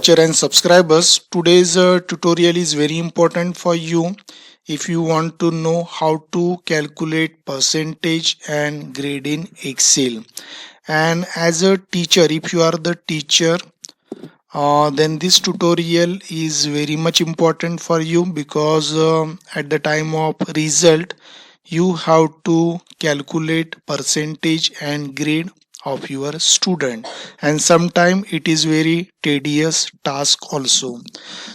watcher and subscribers. Today's tutorial is very important for you if you want to know how to calculate percentage and grade in Excel. And as a teacher, if you are the teacher, then this tutorial is very much important for you because at the time of result you have to calculate percentage and grade of your student, and sometimes it is very tedious task also.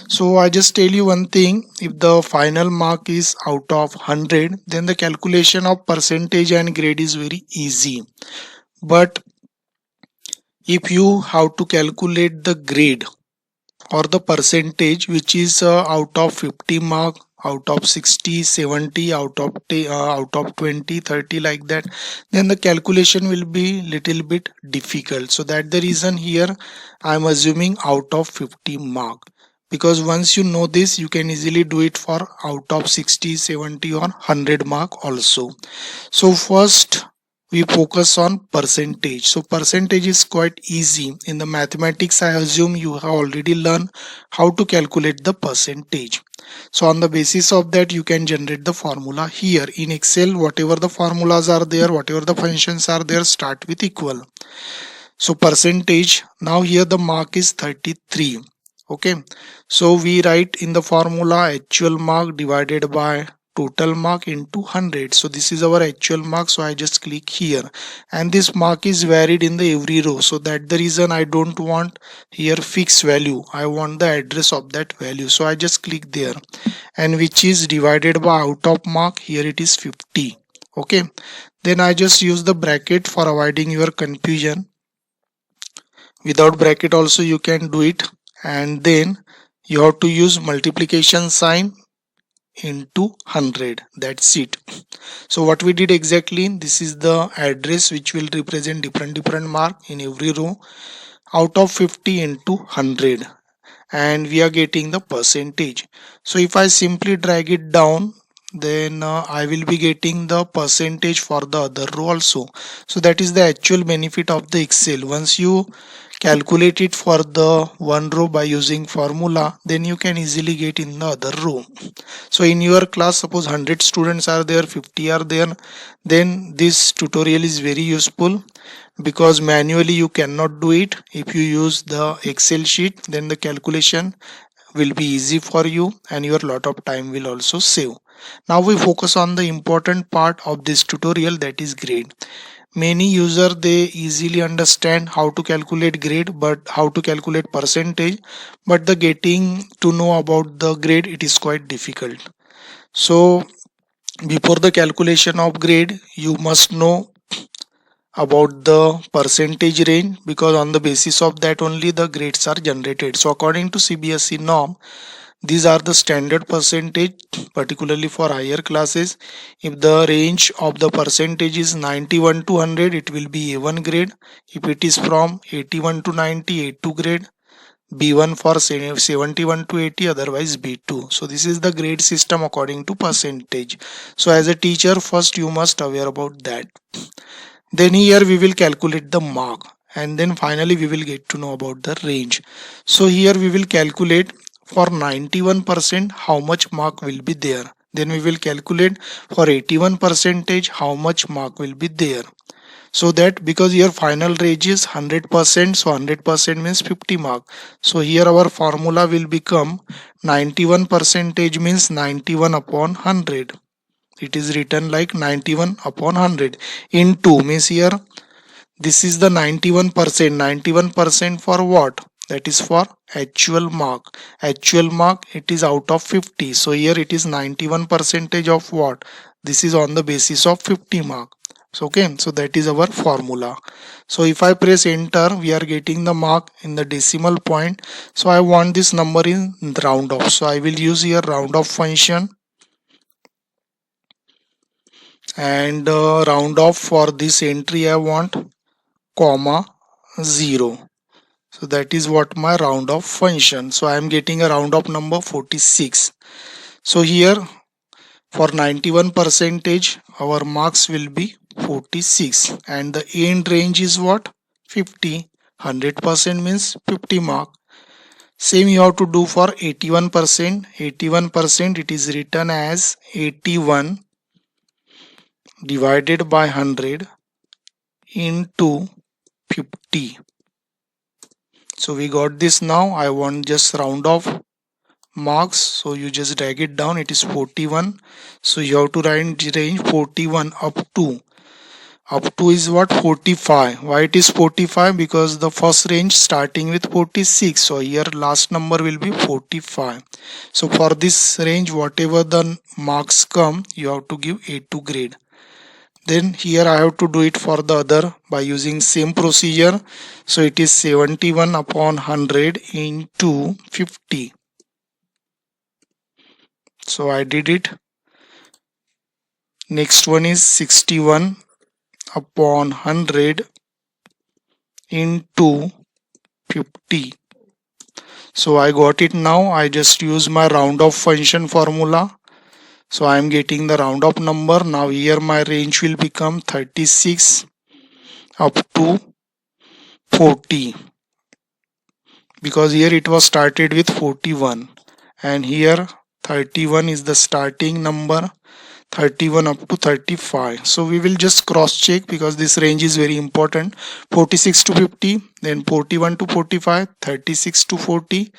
So I just tell you one thing: if the final mark is out of 100, then the calculation of percentage and grade is very easy. But if you have to calculate the grade or the percentage which is out of 50 mark, out of 60, 70, out of 20, 30, like that, then the calculation will be little bit difficult. So that the reason here I am assuming out of 50 mark, because once you know this you can easily do it for out of 60, 70 or 100 mark also. So first we focus on percentage. So percentage is quite easy. In the mathematics, I assume you have already learned how to calculate the percentage. So on the basis of that, you can generate the formula here in Excel. Whatever the formulas are there, whatever the functions are there, start with equal. So percentage, now here the mark is 33. Okay, so we write in the formula actual mark divided by total mark into 100. So this is our actual mark, so I just click here, and this mark is varied in the every row. So that the reason I don't want here fixed value, I want the address of that value. So I just click there, and which is divided by out of mark, here it is 50. Okay, then I just use the bracket for avoiding your confusion. Without bracket also you can do it, and then you have to use multiplication sign into 100. That's it. So what we did exactly, this is the address which will represent different mark in every row, out of 50 into 100, and we are getting the percentage. So if I simply drag it down, then I will be getting the percentage for the other row also. So that is the actual benefit of the Excel. Once you calculate it for the one row by using formula, then you can easily get in the other row. So in your class, suppose 100 students are there, 50 are there, then this tutorial is very useful, because manually you cannot do it. If you use the Excel sheet, then the calculation will be easy for you and your lot of time will also save. Now we focus on the important part of this tutorial, that is grade. Many users, they easily understand how to calculate grade, but how to calculate percentage, but the getting to know about the grade, it is quite difficult. So before the calculation of grade, you must know about the percentage range, because on the basis of that only the grades are generated. So according to CBSE norm, these are the standard percentage, particularly for higher classes. If the range of the percentage is 91 to 100, it will be A1 grade. If it is from 81 to 90, A2 grade. B1 for 71 to 80, otherwise B2. So this is the grade system according to percentage. So as a teacher, first you must aware about that. Then here we will calculate the mark, and then finally we will get to know about the range. So here we will calculate for 91% how much mark will be there. Then we will calculate for 81 percentage how much mark will be there. So that, because your final range is 100%, so 100% means 50 mark. So here our formula will become 91 percentage means 91 upon 100. It is written like 91 upon 100 into, means here this is the 91%. 91% for what? That is for actual mark. Actual mark, it is out of 50. So here it is 91 percentage of what? This is on the basis of 50 mark. So okay, so that is our formula. So if I press enter, we are getting the mark in the decimal point. So I want this number in round off. So I will use here round off function, and round off for this entry I want comma 0. So that is what my round off function. So I am getting a round off number 46. So here for 91 percentage our marks will be 46, and the end range is what? 50. 100% means 50 mark. Same you have to do for 81%. 81% it is written as 81 divided by 100 into 50. So we got this now. I want just round off marks, so you just drag it down. It is 41. So you have to write range 41 up to is what? 45. Why it is 45? Because the first range starting with 46, so here last number will be 45. So for this range, whatever the marks come, you have to give A2 grade. Then here I have to do it for the other by using same procedure. So it is 71 upon 100 into 50. So I did it. Next one is 61 upon 100 into 50. So I got it now. I just use my round off function formula. So I am getting the round up number. Now here my range will become 36 up to 40, because here it was started with 41 and here 31 is the starting number, 31 up to 35. So we will just cross check because this range is very important. 46 to 50, then 41 to 45, 36 to 40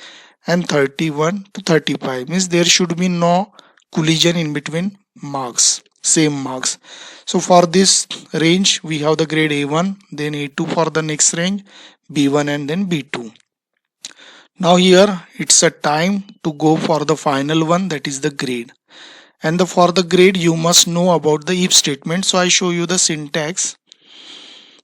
and 31 to 35. Means there should be no collision in between marks, same marks. So for this range we have the grade A1, then A2 for the next range, B1 and then B2. Now here it's a time to go for the final one, that is the grade. And for the grade you must know about the if statement. So I show you the syntax.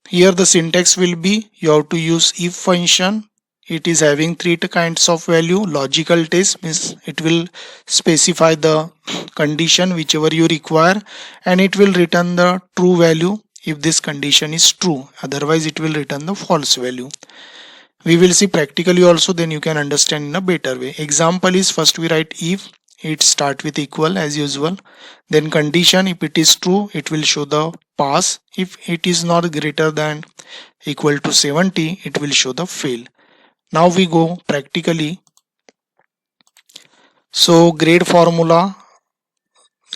Here the syntax will be, you have to use if function. It is having three kinds of value. Logical test means it will specify the condition whichever you require, and it will return the true value if this condition is true, otherwise it will return the false value. We will see practically also, then you can understand in a better way. Example is, first we write if, it start with equal as usual, then condition, if it is true it will show the pass, if it is not greater than equal to 70 it will show the fail. Now we go practically. So grade formula,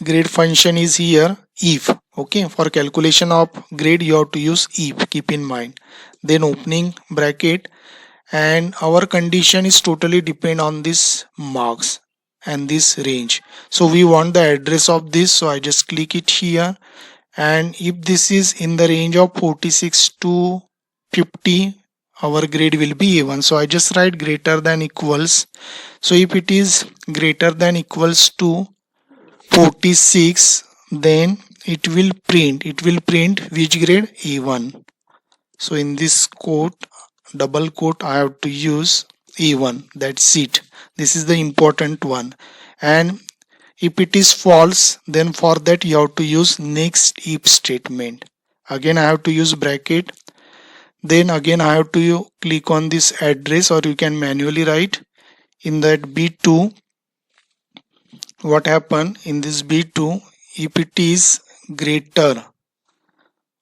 grade function is here if. Okay, for calculation of grade you have to use if, keep in mind. Then opening bracket, and our condition is totally depend on this marks and this range. So we want the address of this, so I just click it here, and if this is in the range of 46 to 50 our grade will be A1. So I just write greater than equals. So if it is greater than equals to 46, then it will print which grade? A1. So in this quote, double quote, I have to use A1. That's it. This is the important one. And if it is false, then for that you have to use next if statement. Again I have to use bracket. Then again I have to click on this address, or you can manually write in that B2. What happen in this B2, if it is greater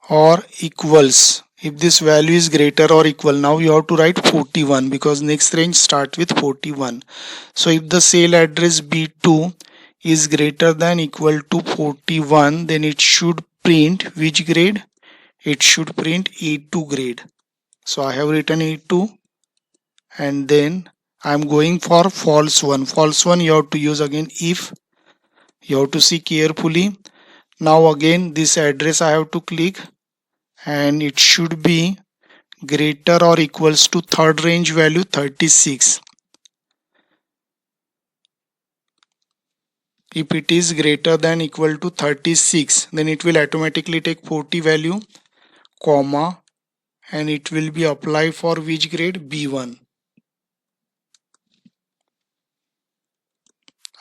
or equals, if this value is greater or equal, now you have to write 41 because next range start with 41. So if the cell address B2 is greater than equal to 41, then it should print which grade? It should print A2 grade. So I have written A2, and then I am going for false one. False one you have to use again if. You have to see carefully. Now again this address I have to click, and it should be greater or equals to third range value 36. If it is greater than equal to 36, then it will automatically take 40 value, comma, and it will be applied for which grade? B1.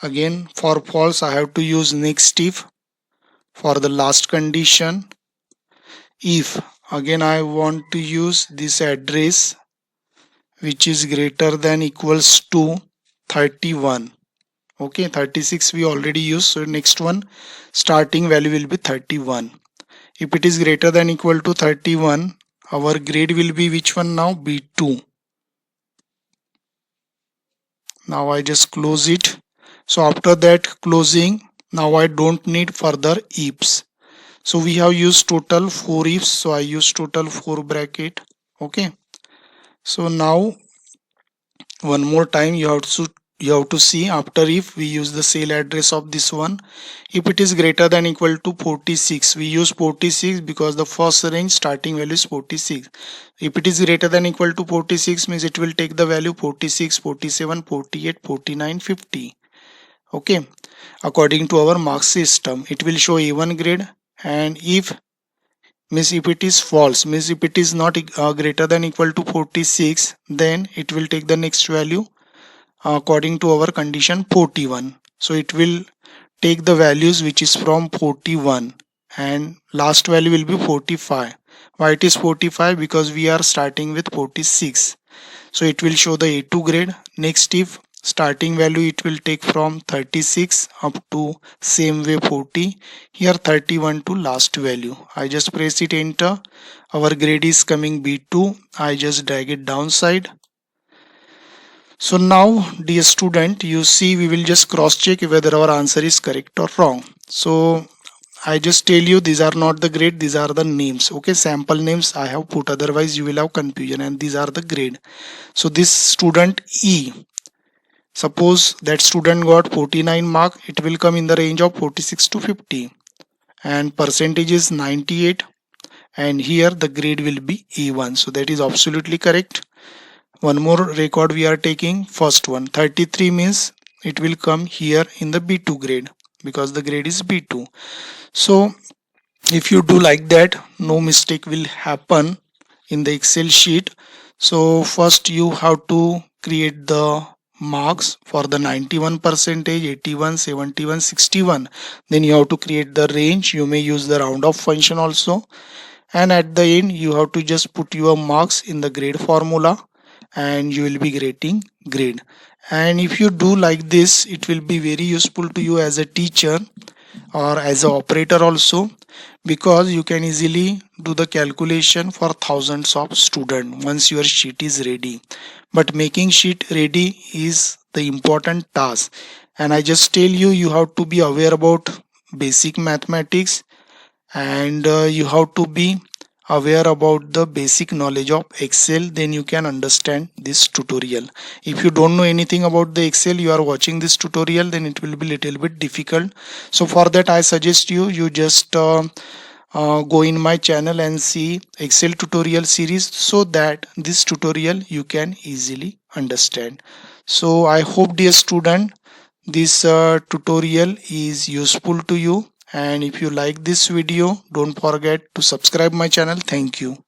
Again for false I have to use next if. For the last condition, if again I want to use this address which is greater than equals to 31. Okay, 36 we already used, so next one starting value will be 31. If it is greater than equal to 31, our grade will be which one now? B2. Now I just close it. So after that closing, now I don't need further ifs. So we have used total 4 ifs, so I use total 4 bracket. Okay, so now one more time you have to see, after if we use the cell address of this one, if it is greater than equal to 46, we use 46 because the first range starting value is 46. If it is greater than equal to 46 means it will take the value 46, 47, 48, 49, 50. Okay, according to our mark system it will show A1 grade. And if means if it is false, means if it is not greater than equal to 46, then it will take the next value according to our condition 41. So it will take the values which is from 41 and last value will be 45. Why it is 45? Because we are starting with 46. So it will show the A2 grade. Next, if starting value it will take from 36 up to same way 40, here 31 to last value. I just press it enter. Our grade is coming B2. I just drag it downside. So now dear student, you see we will just cross check whether our answer is correct or wrong. So I just tell you these are not the grade, these are the names. Okay, sample names I have put, otherwise you will have confusion, and these are the grade. So this student E, suppose that student got 49 mark, it will come in the range of 46 to 50 and percentage is 98, and here the grade will be E1. So that is absolutely correct. One more record we are taking, first one 33 means it will come here in the B2 grade because the grade is B2. So if you do like that, no mistake will happen in the Excel sheet. So first you have to create the marks for the 91 percentage, 81, 71, 61. Then you have to create the range. You may use the round off function also, and at the end you have to just put your marks in the grade formula and you will be getting grade. And if you do like this, it will be very useful to you as a teacher or as a operator also, because you can easily do the calculation for thousands of students once your sheet is ready. But making sheet ready is the important task, and I just tell you, you have to be aware about basic mathematics, and you have to be aware about the basic knowledge of Excel, then you can understand this tutorial. If you don't know anything about the Excel, you are watching this tutorial, then it will be little bit difficult. So for that I suggest you just go in my channel and see Excel tutorial series, so that this tutorial you can easily understand. So I hope dear student this tutorial is useful to you, and if you like this video, don't forget to subscribe my channel. Thank you.